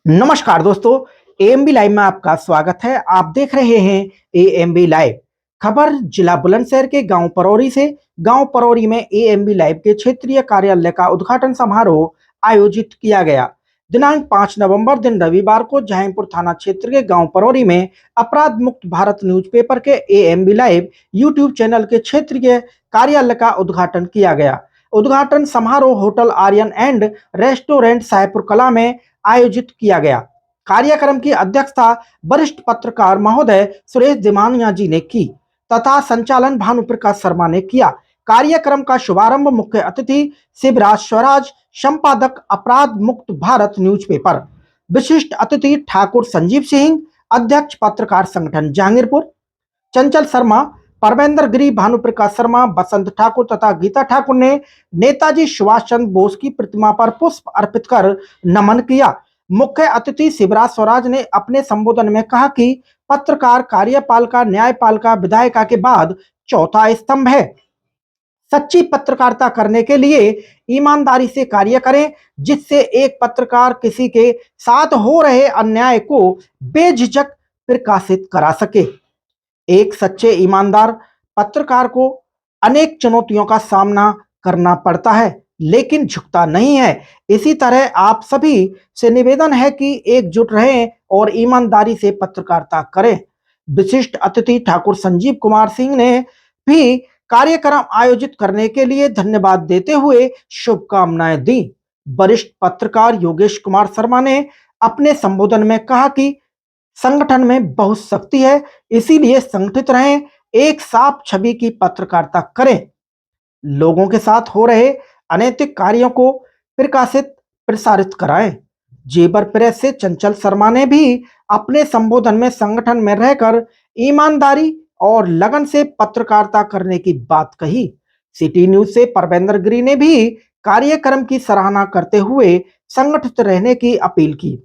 नमस्कार दोस्तों, AMB live में आपका स्वागत है। आप देख रहे हैं एएमबी लाइव। खबर जिला बुलंदशहर के गांव परौरी से। गांव परौरी में एएमबी लाइव के क्षेत्रीय कार्यालय का उद्घाटन समारोह आयोजित किया गया। दिनांक 5 नवंबर दिन रविवार को जहांगीरपुर थाना क्षेत्र के गांव परौरी में अपराध मुक्त भारत न्यूज़पेपर के एएमबी लाइव यूट्यूब चैनल के क्षेत्रीय कार्यालय का उद्घाटन किया गया। उद्घाटन समारोह hotel Aryan and restaurant Sahebpur Kala में आयोजित किया गया। कार्यक्रम की अध्यक्षता वरिष्ठ पत्रकार महोदय सुरेश दिमानिया जी ने की तथा संचालन भानुप्रकाश शर्मा ने किया। कार्यक्रम का शुभारंभ मुख्य अतिथि शिवराज स्वराज, संपादक अपराध मुक्त भारत न्यूज़पेपर, विशिष्ट अतिथि ठाकुर संजीव सिंह, अध्यक्ष पत्रकार संगठन जहांगीरपुर, चंचल शर्मा, परवेंद्र गिरी, भानुप्रकाश शर्मा, बसंत ठाकुर तथा गीता ठाकुर ने नेताजी सुभाष चंद्र बोस की प्रतिमा पर पुष्प अर्पित कर नमन किया। मुख्य अतिथि शिवराज स्वराज ने अपने संबोधन में कहा कि पत्रकार कार्यपालिका, न्यायपालिका, विधायिका के बाद चौथा स्तंभ है। सच्ची पत्रकारिता करने के लिए ईमानदारी से कार्य करें, जिससे एक पत्रकार किसी के साथ हो रहे अन्याय को बेझिझक प्रकाशित करा सके। एक सच्चे ईमानदार पत्रकार को अनेक चुनौतियों का सामना करना पड़ता है, लेकिन झुकता नहीं है। इसी तरह आप सभी से निवेदन है कि एकजुट रहें और ईमानदारी से पत्रकारिता करें। विशिष्ट अतिथि ठाकुर संजीव कुमार सिंह ने भी कार्यक्रम आयोजित करने के लिए धन्यवाद देते हुए शुभकामनाएं दी। वरिष्ठ पत्रकार योगेश कुमार शर्मा ने अपने संबोधन में कहा कि संगठन में बहुत शक्ति है, इसीलिए संगठित रहें, एक साफ छवि की पत्रकारिता करें, लोगों के साथ हो रहे अनैतिक कार्यों को प्रसारित कराएं। जेबर प्रेस से चंचल शर्मा ने भी अपने संबोधन में संगठन में रहकर ईमानदारी और लगन से पत्रकारिता करने की बात कही। सिटी न्यूज से परवेंद्र गिरी ने भी कार्यक्रम की सराहना करते हुए संगठित रहने की अपील की।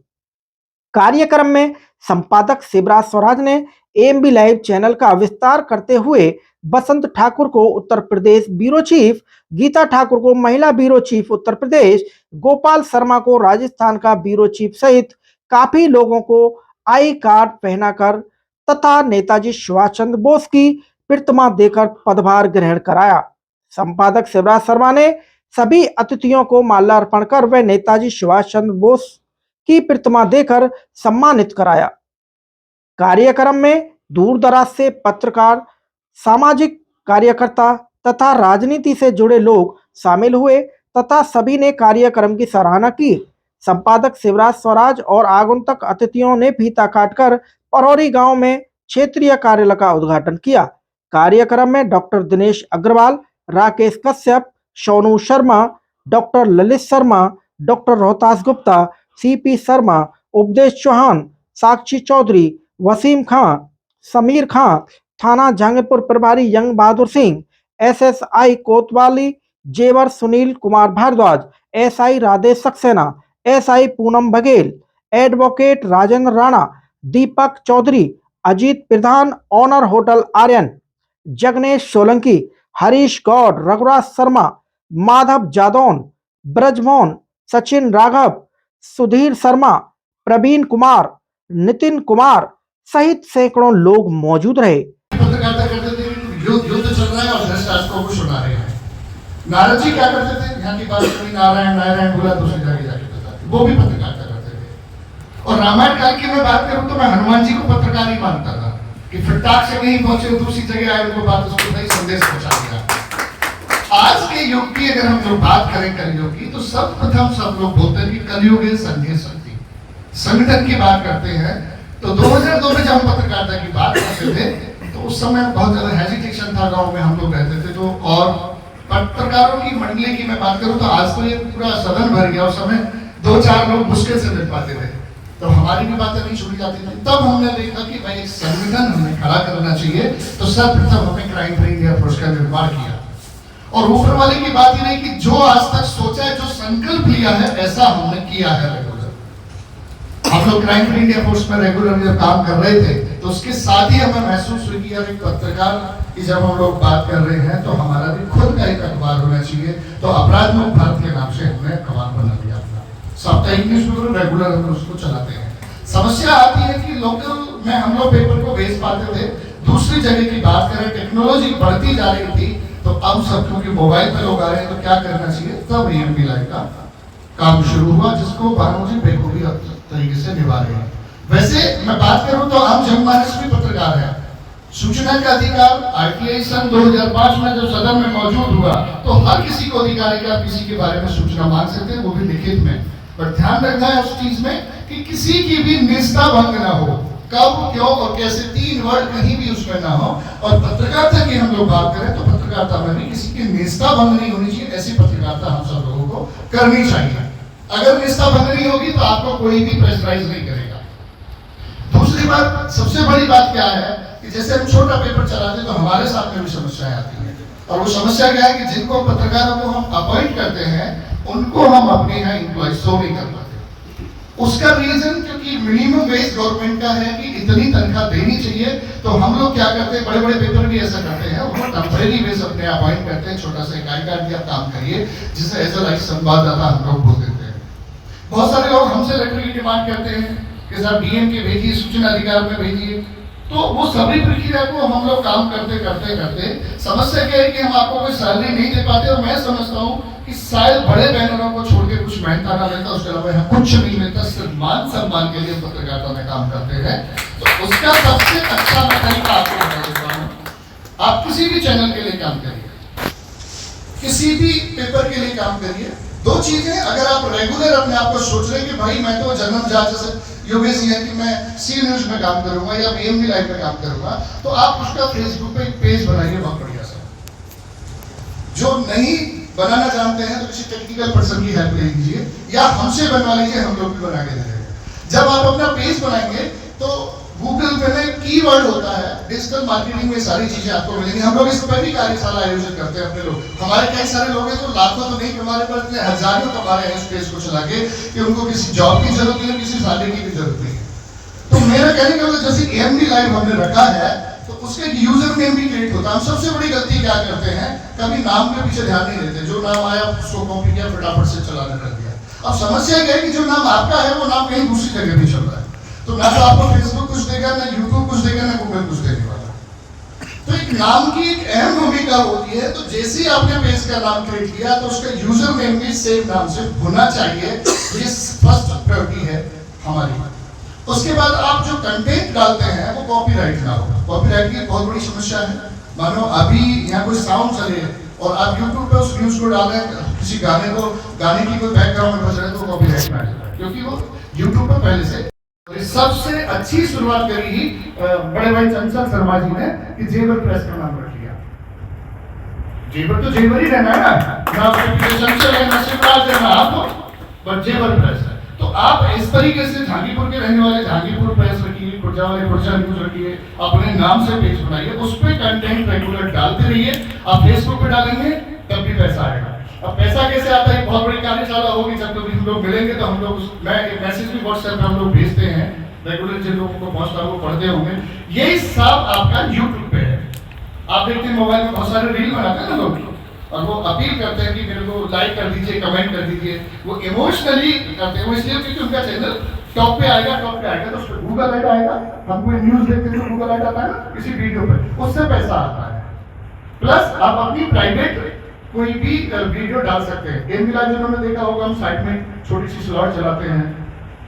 कार्यक्रम में संपादक शिवराज स्वराज ने एएमबी लाइव चैनल का विस्तार करते हुए बसंत ठाकुर को उत्तर प्रदेश ब्यूरो चीफ, गीता ठाकुर को महिला ब्यूरो चीफ उत्तर प्रदेश, गोपाल शर्मा को राजस्थान का ब्यूरो चीफ सहित काफी लोगों को आई कार्ड पहनाकर तथा नेताजी सुभाष चंद्र बोस की प्रतिमा देकर पदभार ग्रहण कराया। संपादक शिवराज शर्मा ने सभी अतिथियों को माल्यार्पण कर व नेताजी सुभाष चंद्र बोस की प्रतिमा देकर सम्मानित कराया। कार्यक्रम में दूर दराज से पत्रकार, सामाजिक कार्यकर्ता तथा राजनीति से जुड़े लोग शामिल हुए तथा सभी ने कार्यक्रम की सराहना की। संपादक शिवराज स्वराज और आगंतुक अतिथियों ने फीता काटकर परौरी गांव में क्षेत्रीय कार्यालय का उद्घाटन किया। कार्यक्रम में doctor Dinesh Agarwal, Rakesh Kashyap, Sonu Sharma, doctor Lalit Sharma, doctor Rohtas Gupta, CP Sharma, Updesh Chauhan, साक्षी चौधरी, वसीम खां, समीर खां, थाना जहांगीरपुर प्रभारी यंग बहादुर सिंह, एसएसआई कोतवाली Jewar Sunil Kumar Bhardwaj, SI Radhesh Saxena, SI Poonam Baghel, advocate Rajendra Rana, Deepak Chaudhary, Ajit Pradhan, owner hotel Aryan, Jagnesh Solanki, Harish Gaur, Raghuraj Sharma, Madhav Jadaun, Brajmohan, Sachin Raghav, Sudhir Sharma, Praveen Kumar, Nitin Kumar सहित सैकड़ों लोग मौजूद रहे। पत्रकारिता करते थे, युद्ध चल रहा है और धर्मशास्त्रों को सुना रहे हैं। नारद जी क्या करते थे, यहाँ की बात कोई नारायण नारायण बोला दूसरी जगह जाके बताते, वो भी पत्रकारिता करते थे। और रामायण काल की मैं बात करूं तो मैं हनुमान जी को पत्रकार ही मानता था कि फटाक से नहीं पहुंचे, दूसरी जगह आए, उनको बात उसको सही संदेश पहुंचा दिया। आज के युग की अगर हम जो बात करें कलयुग की, तो सर्वप्रथम सब लोग बोलते हैं कि कलयुग है संघीय शक्ति, संगठन की बात करते हैं। तो 2002 में जब हम पत्रकारिता की बात करते थे तो उस समय बहुत ज्यादा हेजिटेशन था, गांव में हम लोग रहते थे। तो और पत्रकारों की मंडली की मैं बात करूं तो आज तो ये पूरा सदन भर गया, उस समय 2-4 लोग मुश्किल से मिल पाते थे, तो हमारी भी बातें नहीं सुनी जाती थी। तब हमने देखा कि भाई एक संगठन हमें खड़ा करना चाहिए, तो सर्वप्रथम हमने क्राइम फ्री इंडिया फोर्स का निर्माण किया। और ऊपर वाले की बात ही नहीं कि जो आज तक सोचा है, जो संकल्प लिया है, ऐसा हमने किया है। हम लोग क्राइम फ्री इंडिया फोर्स में रेगुलर जब काम कर रहे थे तो उसके साथ ही हमें महसूस हुई कि यार एक पत्रकार की जब हम लोग बात कर रहे हैं तो हमारा भी खुद का एक अखबार होना चाहिए। तो अपराध मुक्त भारत के नाम से हमने अखबार बना दिया। साप्ताहिक न्यूज़पेपर रेगुलर हम उसको चलाते हैं। समस्या आती है कि लोकल में हम लोग पेपर को बेच पाते थे, दूसरी जगह की बात करें टेक्नोलॉजी बढ़ती जा रही थी, तो अब सब क्योंकि मोबाइल पे लोग आ रहे हैं तो क्या करना चाहिए, तब एएमबी लाइव का काम शुरू हुआ, जिसको भानु जी बेखूबी तरीके से निभा रहे हैं। वैसे मैं बात करूं तो आम जनमानस भी पत्रकार है। सूचना का अधिकार आरटीआई सन 2005 में जब सदन में मौजूद हुआ तो हर किसी को अधिकार है कि आप किसी के बारे में सूचना मांग सकते हैं, वो भी लिखित में। पर ध्यान रखना है उस चीज में कि किसी की भी निष्ठा भंग ना हो, कब क्यों और कैसे, 3 वर्ड कहीं भी उसमें ना हो। और पत्रकारिता की हम लोग बात करें तो पत्रकारिता में भी किसी की निष्ठा भंग नहीं होनी चाहिए, ऐसी पत्रकारिता हम सब लोगों को करनी चाहिए। अगर निष्ठा भंग नहीं होगी तो आपको कोई भी प्रेशराइज नहीं करेगा। दूसरी बात, सबसे बड़ी बात क्या है कि जैसे हम छोटा पेपर चलाते तो हमारे साथ में भी समस्याएं आती हैं, और वो समस्या क्या है कि जिनको पत्रकारों को हम अपॉइंट करते हैं उनको हम अपने यहाँ एम्प्लॉय शो नहीं कर पाते। उसका रीजन क्योंकि मिनिमम वेज गवर्नमेंट का है कि इतनी तनख्वाह देनी चाहिए, तो हम लोग क्या करते हैं, बड़े बड़े पेपर भी ऐसा करते हैं, वो टेम्परेरी बेस अपने अपॉइंट करते हैं, छोटा सा इकाई कार्ड दिया काम करिए, जिसे एज अ लाइक संवाददाता हम लोग बोल देते हैं। बहुत सारे लोग हमसे लेटर की डिमांड करते हैं कि सर डीएम के भेजिए, सूचना अधिकार में भेजिए, तो वो सभी प्रक्रिया को हम लोग काम करते करते करते समस्या क्या है कि हम आपको कोई सैलरी नहीं दे पाते। और मैं समझता हूँ कि शायद बड़े बैनरों को छोड़ के कुछ मेहनत ना मिलता, उसके अलावा यहाँ कुछ नहीं मिलता, सिर्फ मान सम्मान के लिए पत्रकारिता में काम करते हैं। तो उसका सबसे अच्छा मैं तरीका आपको बता देता हूँ, आप किसी भी चैनल के लिए काम करिए, किसी भी पेपर के लिए काम करिए। 2 चीजें, अगर आप रेगुलर अपने आप को सोच रहे हैं कि भाई मैं तो जन्म जात जैसे योगेश जी है कि मैं सी न्यूज में काम करूंगा या एएमबी लाइव में काम करूंगा, तो आप उसका फेसबुक पे एक पेज बनाइए बहुत बढ़िया सा। जो नहीं बनाना जानते हैं तो किसी टेक्निकल पर्सन की हेल्प ले लीजिए या हमसे बनवा लीजिए, हम लोग भी बना के दे देंगे। जब आप अपना पेज बनाएंगे तो गूगल पे में कीवर्ड होता है, डिजिटल मार्केटिंग में सारी चीजें आपको मिलेंगी। हम लोग इस पर भी कार्यशाला आयोजित करते हैं अपने लोग, हमारे कई सारे लोग हैं जो लाखों तो नहीं कमा रहे पर इतने हजारों कमा रहे हैं इस पेज को चला के कि उनको किसी जॉब की जरूरत नहीं है, किसी सैलरी की भी जरूरत नहीं है। तो मेरा कहने का मतलब जैसे एएमबी लाइव हमने रखा है तो उसके एक यूजर नेम भी क्रिएट होता है। हम सबसे बड़ी गलती क्या करते हैं, कभी नाम के पीछे ध्यान नहीं देते, जो नाम आया उसको कॉपी किया, फटाफट से चलाने लग गया। अब समस्या क्या है कि जो नाम आपका है वो नाम कहीं दूसरी जगह भी चल रहा है, तो ना तो आपको फेसबुक कुछ देगा, ना यूट्यूब कुछ देगा, ना गूगल कुछ देने वाला। तो एक नाम की एक अहम भूमिका होती है। तो जैसे ही आपने पेज का नाम क्रिएट किया तो उसका यूजर नेम भी सेम नाम से होना चाहिए, ये फर्स्ट प्रायोरिटी है हमारी। उसके बाद आप जो कंटेंट डालते हैं वो कॉपीराइट ना हो। कॉपीराइट की बहुत बड़ी समस्या है। मानो अभी यहाँ कोई साउंड चले और आप यूट्यूब पे उस न्यूज को डालें, किसी गाने की कोई बैकग्राउंड में बज रहे तो कॉपीराइट ना आएगा, क्योंकि वो यूट्यूब पर पहले से। सबसे अच्छी शुरुआत करी ही बड़े भाई चंचल शर्मा जी ने कि जेवर प्रेस का नाम रख लिया। जेवर तो जेवर ही रहना है ना उसके चंचल है, ना शिवराज है, ना आप, बट जेवर प्रेस है। तो आप इस तरीके से झांकीपुर के रहने वाले झांकीपुर प्रेस रखिए, खुर्जा वाले खुर्जा न्यूज रखिए, अपने नाम से पेज बनाइए, उस पर कंटेंट रेगुलर डालते रहिए। आप फेसबुक पे डालेंगे तब भी पैसा आएगा। अब पैसा कैसे आता है, बहुत बड़ी कार्यशाला होगी, जब कभी हम लोग मिलेंगे तो हम लोग मैं एक मैसेज भी व्हाट्सएप पे हम लोग भेजते हैं रेगुलर, जिन लोगों को पहुंचता है वो पढ़ते होंगे। यही सब आपका यूट्यूब पे है। आप देखते हैं मोबाइल में बहुत सारे रील बनाते हैं ना लोग, और वो अपील करते हैं कि मेरे को लाइक कर दीजिए, कमेंट कर दीजिए। वो इमोशनली करते हैं, वो इसलिए क्योंकि उनका चैनल टॉप पे आएगा तो उस पर गूगल ऐड आएगा। हम कोई न्यूज देखते हैं तो गूगल ऐड आता है ना किसी वीडियो पे, उससे पैसा आता है। प्लस आप अपनी प्राइवेट कोई भी वीडियो डाल सकते हैं। एएमबी लाइव जिन्होंने देखा होगा, हम साइट में छोटी सी स्लॉट चलाते हैं।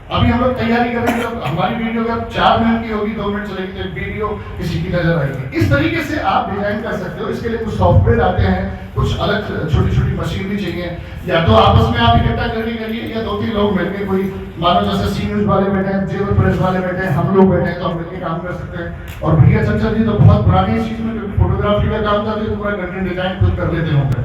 अभी हम लोग तैयारी कर रहे हैं, जब हमारी वीडियो अगर 4 मिनट की होगी, 2 मिनट चलेगी, तो वीडियो किसी की नजर आएगी। इस तरीके से आप डिजाइन कर सकते हो। इसके लिए कुछ सॉफ्टवेयर आते हैं, कुछ अलग छोटी छोटी मशीन भी चाहिए, या तो आपस में आप इकट्ठा करके करिए या 2-3 लोग मिलकर, कोई मानो जैसे सी न्यूज वाले बैठे हैं, जेवर प्रेस वाले बैठे हैं, हम लोग बैठे हैं, तो हम मिलकर काम कर सकते हैं। और भैया चंचल जी तो बहुत पुरानी चीज में फोटोग्राफी का काम करते हैं, पूरा कंटेंट डिजाइन खुद कर लेते होंगे।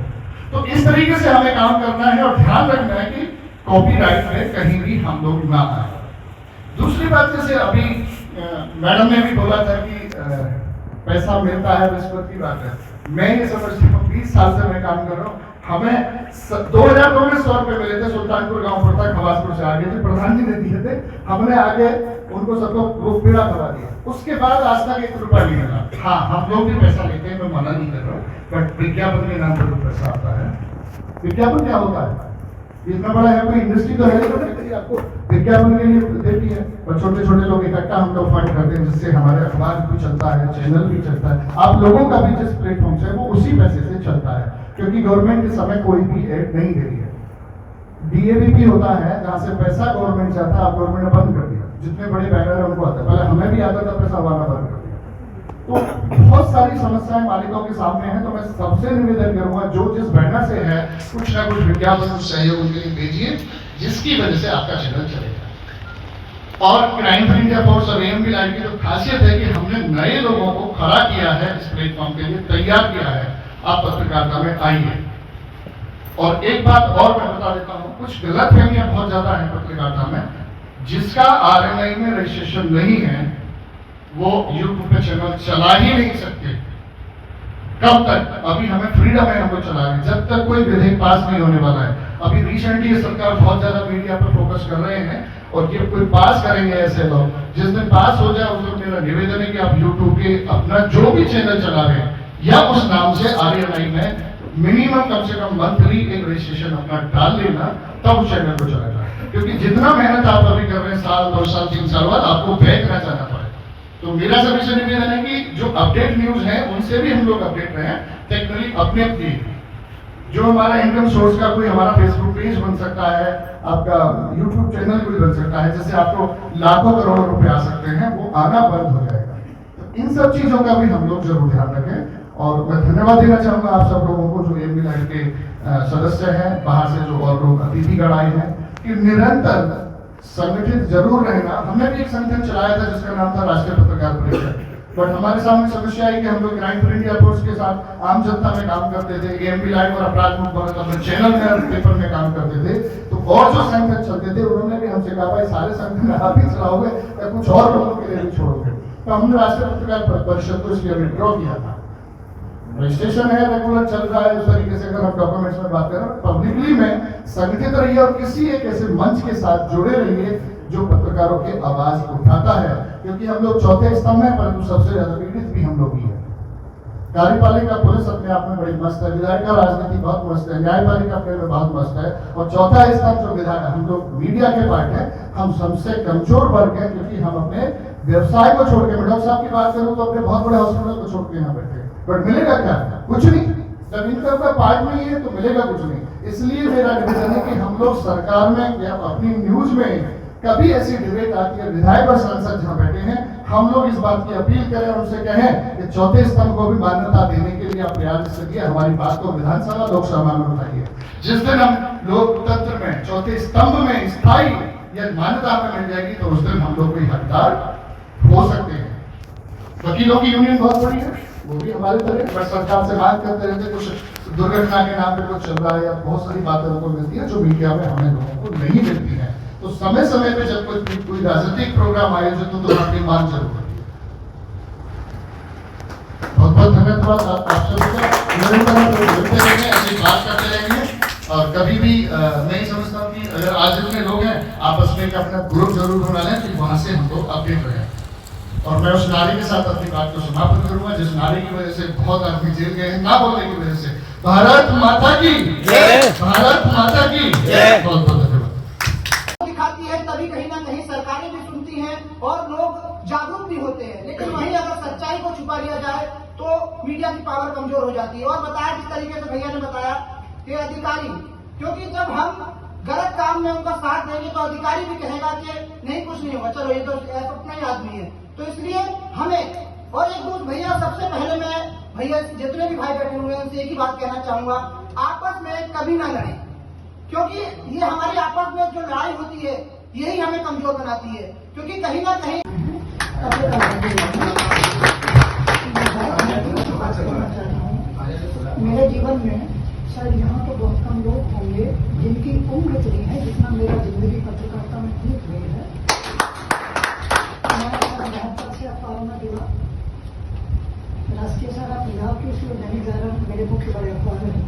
तो इस तरीके से हमें काम करना है और ध्यान रखना है कि कॉपीराइट में कहीं भी हम लोग ना आए। दूसरी बात, जैसे अभी मैडम ने भी बोला था कि पैसा मिलता है, रिश्वत की बात है। मैं ये समझता हूँ 20 साल से मैं काम कर रहा हूँ, हमें 2002 में 100 रुपए मिले थे, सुल्तानपुर गांव पड़ता खवासपुर से आगे थे, प्रधान जी ने दिए थे, हमने आगे उनको सबको वो पीड़ा करवा दिया। उसके बाद आज तक 1 रुपया नहीं मिला। हाँ, हम लोग भी पैसा लेते हैं, मैं मना नहीं कर रहा हूँ, बट विज्ञापन के नाम पर तो पैसा आता है। विज्ञापन क्या होता है? इतना बड़ा है, कोई इंडस्ट्री तो है नहीं आपको विज्ञापन के लिए देती है, और छोटे छोटे लोग इकट्ठा हम लोग फंड करते हैं, जिससे हमारे अखबार भी चलता है, चैनल भी चलता है, आप लोगों का भी जिस प्लेटफॉर्म से वो उसी पैसे से चलता है, क्योंकि गवर्नमेंट इस समय कोई भी एड नहीं दे रही है। डीएवीपी होता है जहाँ से पैसा गवर्नमेंट जाता है, आप गवर्नमेंट ने बंद कर दिया, जितने बड़े बैनर है उनको आता है, पहले हमें भी आता था, पैसा वाला बंद कर दिया। तो बहुत सारी समस्याएं मालिकों के सामने हैं, तो मैं सबसे निवेदन करूंगा जो जिस बैनर से है कुछ ना कुछ विज्ञापन सहयोग उनके लिए भेजिए, जिसकी वजह से आपका चैनल चलेगा। और क्राइम फ्री इंडिया फोर्स और एएमबी लाइव की जो खासियत है कि हमने नए लोगों को खड़ा किया है, इस प्लेटफॉर्म के लिए तैयार किया है, आप पत्रकारिता में आइए। और एक बात और मैं बता देता हूं, कुछ गलतफहमियां बहुत ज्यादा है पत्रकारिता में, जिसका आरएनआई में रजिस्ट्रेशन नहीं है वो यूट्यूब पे चैनल चला ही नहीं सकते। कब तक? अभी हमें फ्रीडम है, हम लोग चला रहे हैं, जब तक कोई विधेयक पास नहीं होने वाला है। अभी रिसेंटली सरकार बहुत ज्यादा मीडिया पर फोकस कर रहे हैं, और ये कोई पास करेंगे ऐसे लोग, जिस दिन पास हो जाए उस दिन मेरा निवेदन है कि आप यूट्यूब के अपना जो भी चैनल चला रहे हैं या उस नाम से आरएनआई में मिनिमम कम से कम मंथली एक रजिस्ट्रेशन अपना डाल लेना, तब उस चैनल को चलाएगा। क्योंकि जितना मेहनत आप अभी कर रहे हैं, साल 2 साल 3 साल बाद आपको बैक ना जाना पड़े। तो मेरा सभी से निवेदन है कि जो अपडेट न्यूज है उनसे भी हम लोग अपडेट रहे हैं, टेक्निकली अपने अपनी जो हमारा इनकम सोर्स का कोई हमारा फेसबुक पेज बन सकता है, आपका यूट्यूब चैनल कोई बन सकता है, जिससे आपको लाखों करोड़ों रुपए आ सकते हैं, वो आना बंद हो जाएगा। तो इन सब चीजों का भी हम लोग जरूर ध्यान रखें। और मैं धन्यवाद देना चाहूंगा आप सब लोगों को जो एएमबी लाइव के सदस्य हैं, बाहर से जो और लोग अतिथिगण आए हैं, कि निरंतर संगठित जरूर रहना। हमने भी एक संगठन चलाया था जिसका नाम था राष्ट्रीय पत्रकार परिषद, बट हमारे सामने समस्या आई कि हम लोग क्राइम फ्री इंडिया फोर्स के साथ आम जनता में काम करते थे, एएमबी लाइव और अपराध मुक्त भारत अपने चैनल में और पेपर में काम करते थे। तो और जो संगठन चलते थे उन्होंने भी हमसे कहा भाई सारे संगठन आप ही चलाओगे या कुछ और लोगों के लिए भी छोड़ोगे। तो हमने राष्ट्रीय पत्रकार परिषद को इसलिए विड्रॉ किया था। रजिस्ट्रेशन है, रेगुलर चल रहा है, उस तरीके से अगर हम डॉक्यूमेंट्स में बात करें, पब्लिकली में संगठित रहिए और किसी एक ऐसे मंच के साथ जुड़े रहिए जो पत्रकारों की आवाज उठाता है, क्योंकि हम लोग चौथे स्तंभ हैं, परंतु सबसे ज्यादा पीड़ित भी हम लोग ही हैं। कार्यपालिका पुलिस अपने आप में बड़ी मस्त है, विधायक का राजनीति बहुत मस्त है, न्यायपालिका अपने में बहुत मस्त है, और चौथा स्तंभ जो विधायक, हम लोग मीडिया के पार्ट है, हम सबसे कमजोर वर्ग है, क्योंकि हम अपने व्यवसाय को छोड़ के, मैं डॉक्टर साहब की बात करूं तो अपने बहुत बड़े हॉस्पिटल को छोड़ के यहाँ बैठे, बट मिलेगा क्या? कुछ नहीं। जब इनकम का पार्ट नहीं है तो मिलेगा कुछ नहीं। इसलिए मेरा निवेदन है कि हम लोग सरकार में या अपनी न्यूज में कभी ऐसी डिबेट आती है, विधायक और सांसद जहां बैठे हैं, हम लोग इस बात की अपील करें और उनसे कहें कि चौथे स्तंभ को भी मान्यता देने के लिए आप प्रयास करिए, हमारी बात को विधानसभा लोकसभा में उठाइए। जिस दिन हम लोकतंत्र में चौथे स्तंभ में स्थायी या मान्यता हमें मिल जाएगी, तो उस दिन हम लोग कोई हकदार हो सकते हैं। वकीलों की यूनियन बहुत बड़ी है, वो भी हमारे तरह, बट सरकार से मांग करते रहते, कुछ दुर्घटना के नाम पे कुछ चल रहा है या बहुत सारी बातें उनको मिलती है जो मीडिया में हमें लोगों को नहीं मिलती है। तो समय समय पे जब कोई राजनीतिक प्रोग्राम आयोजित हो तो आपकी मांग जरूर करिए। बहुत बहुत धन्यवाद आप सभी का। निरंतर जुड़ते रहेंगे, ऐसी बात करते रहेंगे, और कभी भी मैं समझता हूँ कि अगर आज जितने लोग हैं आपस में अपना ग्रुप जरूर बना लें, कि वहां से हम लोग अपडेट रहें। और मैं उस नारे के साथ अपनी बात को समाप्त करूंगा जिस नारे की वजह से बहुत आदमी जेल गए हैं, ना बोलने की वजह से। भारत माता की जय, भारत माता की जय। बहुत बहुत धन्यवाद। दिखाती है तभी कहीं ना कहीं सरकारें भी सुनती हैं और लोग जागरूक भी होते हैं, लेकिन वहीं अगर सच्चाई को छुपा लिया जाए तो मीडिया की पावर कमजोर हो जाती है। और बताया जिस तरीके से भैया ने बताया कि अधिकारी, क्योंकि जब हम गलत काम में उनका साथ देंगे तो अधिकारी भी कहेगा कि नहीं कुछ नहीं होगा, चलो ये तो अपना ही आदमी है। तो इसलिए हमें, और एक दूसरे भैया, सबसे पहले मैं भैया जितने भी भाई बैठे हुए हैं उनसे एक ही बात कहना चाहूंगा, आपस में कभी ना लड़ें, क्योंकि ये हमारी आपस में जो लड़ाई होती है यही हमें कमजोर बनाती है। क्योंकि कहीं ना कहीं मेरे जीवन में शायद यहाँ तो बहुत कम लोग होंगे जिनकी उम्र इतनी है जितना मेरा जिंदगी पत्रकारिता में बीत गई है। अखबारों में जुड़ा, राष्ट्रीय सहारा, पंजाब की दैनिक जागरण मेरे मुख्य बड़े अखबार हैं।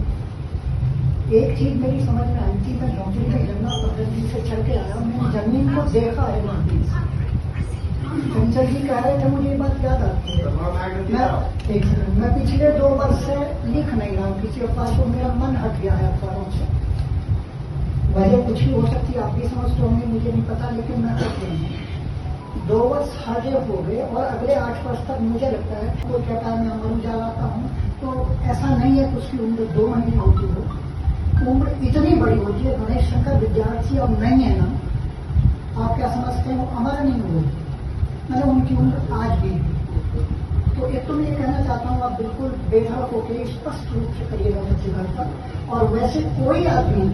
एक चीज मेरी समझ में आई थी, मैं नौकरी में गन्ना पद्धति से चल के आया, मैंने जमीन को देखा है नौकरी से। चंचल जी कह रहे थे, मुझे ये बात याद आती है। मैं पिछले 2 वर्ष से लिख नहीं रहा हूँ किसी अखबार को, मेरा मन हट गया है अखबारों से। वजह कुछ भी हो सकती है, आप भी समझते होंगे, मुझे नहीं पता, लेकिन मैं कहता हूँ 2 वर्ष हार्ड हो गए और अगले 8 वर्ष तक मुझे लगता है, कोई कहता है मैं अमर उजाला हूँ, तो ऐसा नहीं है कि उसकी उम्र 2 महीने होती हो, उम्र इतनी बड़ी होती है। गणेश शंकर विद्यार्थी अब नहीं है ना, आप क्या समझते हैं, वो अमर नहीं हुए, मतलब उनकी उम्र आज भी। तो एक तो मैं ये कहना चाहता हूँ, आप बिल्कुल बेधड़क होकर स्पष्ट रूप से करिएगा मुझसे घर पर। और वैसे कोई आदमी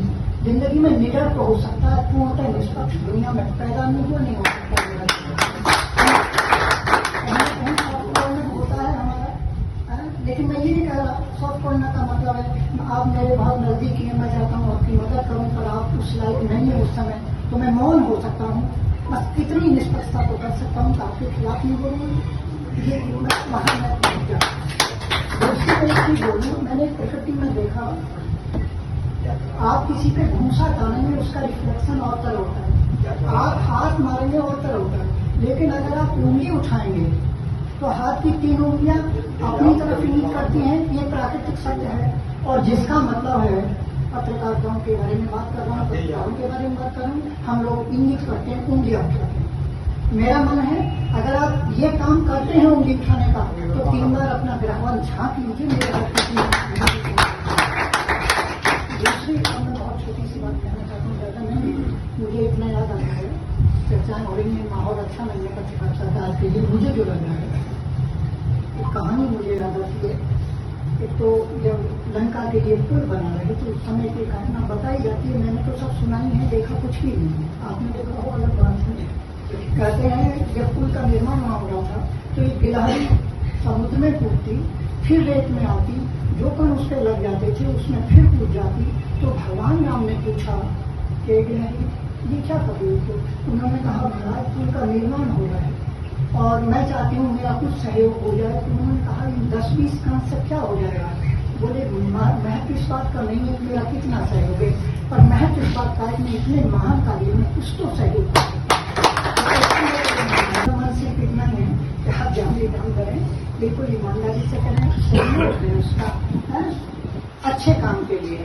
जिंदगी में निडर तो हो सकता है, पूर्णतः निष्पक्ष दुनिया में पैदा नहीं हो सकता। होता है हमारा, लेकिन मैं ये नहीं कह रहा सॉफ्ट कॉर्नर का मतलब है आप मेरे बहुत नजदीकी हैं, मैं चाहता हूँ आपकी मदद करूँ, पर आप उस लायक नहीं है उस समय, तो मैं मौन हो सकता हूँ, बस इतनी निष्पक्षता तो कर सकता हूँ कि आपके खिलाफ नहीं बोलूँगी। ये वहाँ मैं पहुँच जाऊँ। दूसरी एक चीज बोलूँ, मैंने प्रकृति में देखा, आप किसी पे घूसा डालेंगे उसका रिफ्लेक्शन और तरह होता है, आप हाथ मारेंगे और तरह होता है, लेकिन अगर आप उंगली उठाएंगे तो हाथ की 3 उंगलियां अपनी तरफ इंगित करती हैं, ये प्राकृतिक सत्य है। और जिसका मतलब है, पत्रकारिताओं के बारे में बात कर रहा हूँ, पत्रकारों के बारे में बात कर रहा हूँ, हम लोग इंगित करते हैं, उंगलियां उठाते हैं। मेरा मन है अगर आप ये काम करते हैं उंगली उठाने का, तो 3 बार अपना ग्रहवान झांक लीजिए मेरे हाथ की। दूसरी मैं बहुत छोटी सी बात कहना चाहता हूँ, ज़्यादा नहीं, मुझे इतना याद आता है, चर्चाएं हो रही है, माहौल अच्छा नहीं है पत्रकारिता का आज के लिए, मुझे जो लग रहा है, एक कहानी मुझे याद आती है। एक तो जब लंका के लिए पुल बना रहे तो उस समय की घटना बताई जाती है, मैंने तो सब सुनाई है, देखा कुछ भी नहीं, आपने देखा हो अलग बात है। कहते हैं जब पुल का निर्माण वहां हो रहा था तो एक गिलहरी समुद्र में कूदती, फिर रेत में आती, जो कण उस पर लग जाते थे उसमें फिर कूद जाती। तो भगवान राम ने पूछा कि गिलहरी ये क्या कर रही हो? उन्होंने कहा महाराज पुल का निर्माण हो रहा है और मैं चाहती हूँ मेरा कुछ सहयोग हो जाए। तो उन्होंने कहा 10-20 कांच से क्या हो जाएगा? बोले महत्व इस बात का नहीं है मेरा कितना सहयोग है, पर महत्व इस बात का है कि इतने महान कार्य में कुछ तो सहयोग मन से कितना है कि आप जहाँ काम करें बिल्कुल ईमानदारी से करें, सहयोग है उसका अच्छे काम के लिए।